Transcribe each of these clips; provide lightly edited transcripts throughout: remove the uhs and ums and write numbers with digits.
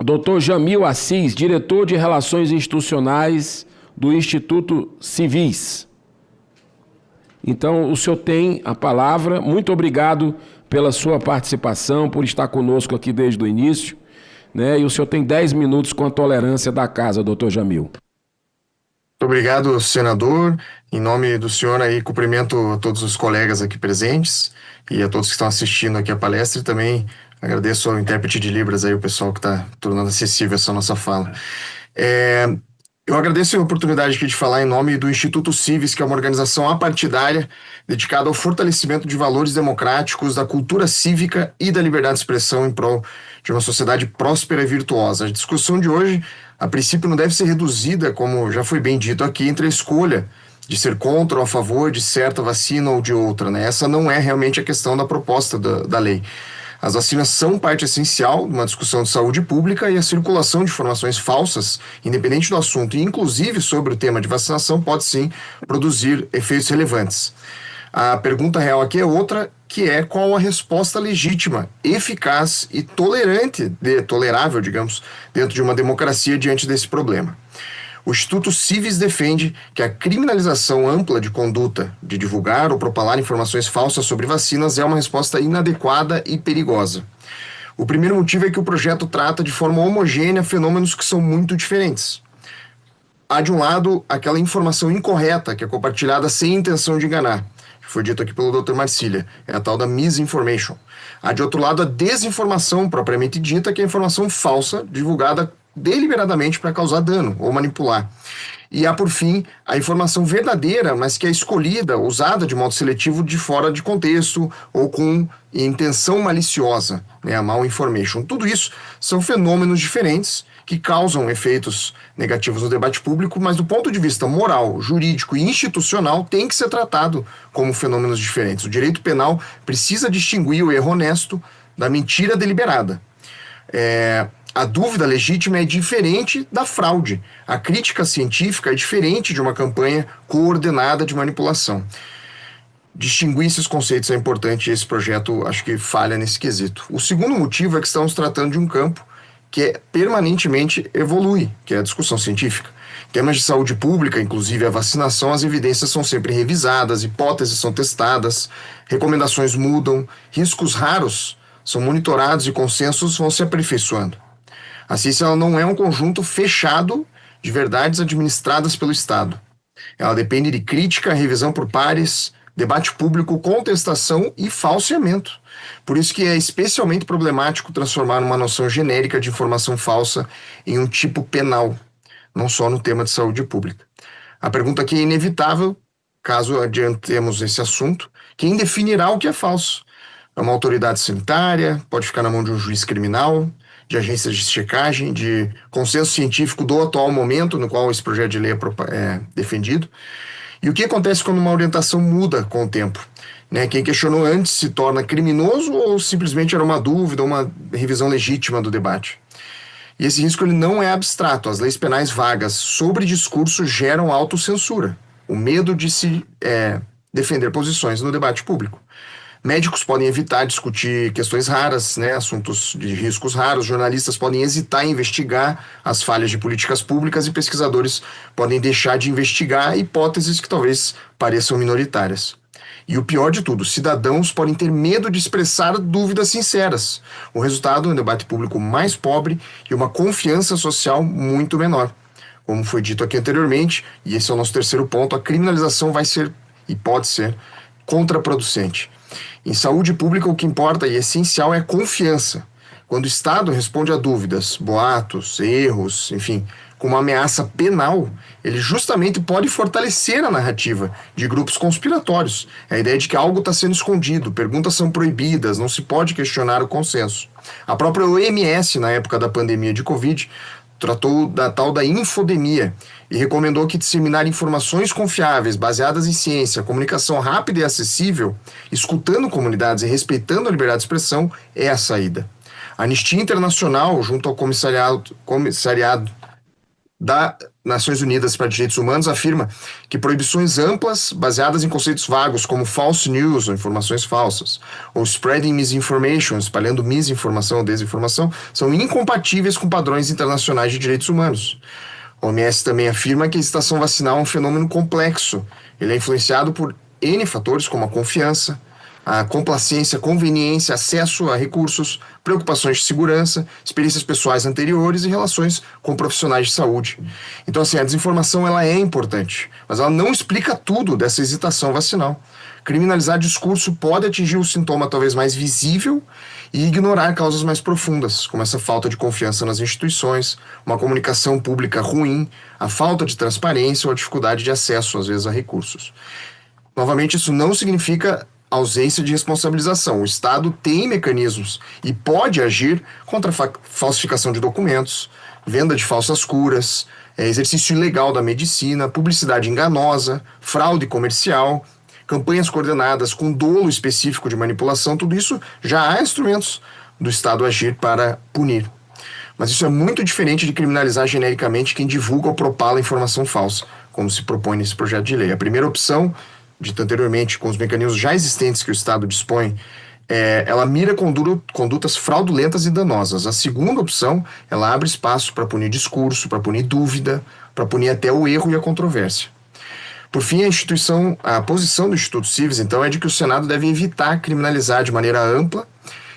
Dr. Jamil Assis, diretor de Relações Institucionais do Instituto Civis. Então, o senhor tem a palavra. Muito obrigado pela sua participação, por estar conosco aqui desde o início, né? E o senhor tem 10 minutos com a tolerância da casa, doutor Jamil. Muito obrigado, senador. Em nome do senhor aí, cumprimento a todos os colegas aqui presentes e a todos que estão assistindo aqui a palestra, e também agradeço ao intérprete de Libras aí, o pessoal que está tornando acessível essa nossa fala. Eu agradeço a oportunidade aqui de falar em nome do Instituto Civis, que é uma organização apartidária dedicada ao fortalecimento de valores democráticos, da cultura cívica e da liberdade de expressão em prol de uma sociedade próspera e virtuosa. A discussão de hoje, a princípio, não deve ser reduzida, como já foi bem dito aqui, entre a escolha de ser contra ou a favor de certa vacina ou de outra, né? Essa não é realmente a questão da proposta da lei. As vacinas são parte essencial de uma discussão de saúde pública e a circulação de informações falsas, independente do assunto, e inclusive sobre o tema de vacinação, pode sim produzir efeitos relevantes. A pergunta real aqui é outra, que é qual a resposta legítima, eficaz e tolerável, digamos, dentro de uma democracia diante desse problema. O Instituto Civis defende que a criminalização ampla de conduta de divulgar ou propalar informações falsas sobre vacinas é uma resposta inadequada e perigosa. O primeiro motivo é que o projeto trata de forma homogênea fenômenos que são muito diferentes. Há, de um lado, aquela informação incorreta que é compartilhada sem intenção de enganar, que foi dito aqui pelo Dr. Marcília, é a tal da misinformation. Há, de outro lado, a desinformação propriamente dita, que é a informação falsa divulgada deliberadamente para causar dano ou manipular. E há, por fim, a informação verdadeira, mas que é escolhida, usada de modo seletivo de fora de contexto ou com intenção maliciosa, né, a mal-information. Tudo isso são fenômenos diferentes que causam efeitos negativos no debate público, mas do ponto de vista moral, jurídico e institucional tem que ser tratado como fenômenos diferentes. O direito penal precisa distinguir o erro honesto da mentira deliberada. A dúvida legítima é diferente da fraude. A crítica científica é diferente de uma campanha coordenada de manipulação. Distinguir esses conceitos é importante e esse projeto acho que falha nesse quesito. O segundo motivo é que estamos tratando de um campo que permanentemente evolui, que é a discussão científica. Em temas de saúde pública, inclusive a vacinação, as evidências são sempre revisadas, hipóteses são testadas, recomendações mudam, riscos raros são monitorados e consensos vão se aperfeiçoando. A ciência ela não é um conjunto fechado de verdades administradas pelo Estado. Ela depende de crítica, revisão por pares, debate público, contestação e falseamento. Por isso que é especialmente problemático transformar uma noção genérica de informação falsa em um tipo penal, não só no tema de saúde pública. A pergunta aqui é inevitável, caso adiantemos esse assunto: quem definirá o que é falso? É uma autoridade sanitária? Pode ficar na mão de um juiz criminal? De agências de checagem, de consenso científico do atual momento no qual esse projeto de lei é defendido. E o que acontece quando uma orientação muda com o tempo? Né? Quem questionou antes se torna criminoso ou simplesmente era uma dúvida, uma revisão legítima do debate? E esse risco ele não é abstrato. As leis penais vagas sobre discurso geram autocensura, o medo de se defender posições no debate público. Médicos podem evitar discutir questões raras, né, assuntos de riscos raros. Jornalistas podem hesitar em investigar as falhas de políticas públicas e pesquisadores podem deixar de investigar hipóteses que talvez pareçam minoritárias. E o pior de tudo, cidadãos podem ter medo de expressar dúvidas sinceras. O resultado é um debate público mais pobre e uma confiança social muito menor. Como foi dito aqui anteriormente, e esse é o nosso terceiro ponto, a criminalização vai ser, e pode ser, contraproducente. Em saúde pública, o que importa e essencial é a confiança. Quando o Estado responde a dúvidas, boatos, erros, enfim, com uma ameaça penal, ele justamente pode fortalecer a narrativa de grupos conspiratórios. A ideia de que algo está sendo escondido, perguntas são proibidas, não se pode questionar o consenso. A própria OMS, na época da pandemia de Covid, tratou da tal da infodemia e recomendou que disseminar informações confiáveis, baseadas em ciência, comunicação rápida e acessível, escutando comunidades e respeitando a liberdade de expressão, é a saída. A Anistia Internacional, junto ao comissariado Nações Unidas para Direitos Humanos afirma que proibições amplas, baseadas em conceitos vagos como false news, ou informações falsas, ou spreading misinformation, espalhando misinformação ou desinformação, são incompatíveis com padrões internacionais de direitos humanos. A OMS também afirma que a hesitação vacinal é um fenômeno complexo. Ele é influenciado por N fatores, como a confiança, a complacência, conveniência, acesso a recursos, preocupações de segurança, experiências pessoais anteriores e relações com profissionais de saúde. Então, assim, a desinformação ela é importante, mas ela não explica tudo dessa hesitação vacinal. Criminalizar discurso pode atingir o sintoma talvez mais visível e ignorar causas mais profundas, como essa falta de confiança nas instituições, uma comunicação pública ruim, a falta de transparência ou a dificuldade de acesso, às vezes, a recursos. Novamente, isso não significa ausência de responsabilização. O Estado tem mecanismos e pode agir contra a falsificação de documentos, venda de falsas curas, exercício ilegal da medicina, publicidade enganosa, fraude comercial, campanhas coordenadas com dolo específico de manipulação. Tudo isso já há instrumentos do Estado agir para punir. Mas isso é muito diferente de criminalizar genericamente quem divulga ou propala informação falsa, como se propõe nesse projeto de lei. A primeira opção, dito anteriormente, com os mecanismos já existentes que o Estado dispõe, ela mira condutas fraudulentas e danosas. A segunda opção, ela abre espaço para punir discurso, para punir dúvida, para punir até o erro e a controvérsia. Por fim, a posição do Instituto Cives, então, é de que o Senado deve evitar criminalizar de maneira ampla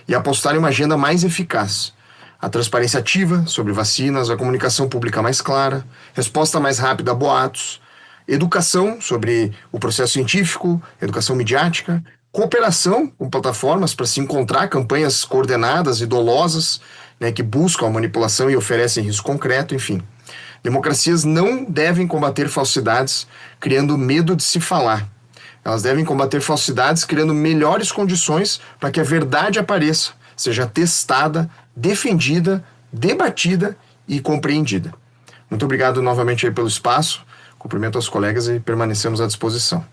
e apostar em uma agenda mais eficaz. A transparência ativa sobre vacinas, a comunicação pública mais clara, resposta mais rápida a boatos, educação sobre o processo científico, educação midiática, cooperação com plataformas para se encontrar campanhas coordenadas e dolosas, né, que buscam a manipulação e oferecem risco concreto, enfim. Democracias não devem combater falsidades criando medo de se falar. Elas devem combater falsidades criando melhores condições para que a verdade apareça, seja testada, defendida, debatida e compreendida. Muito obrigado novamente aí pelo espaço. Cumprimento aos colegas e permanecemos à disposição.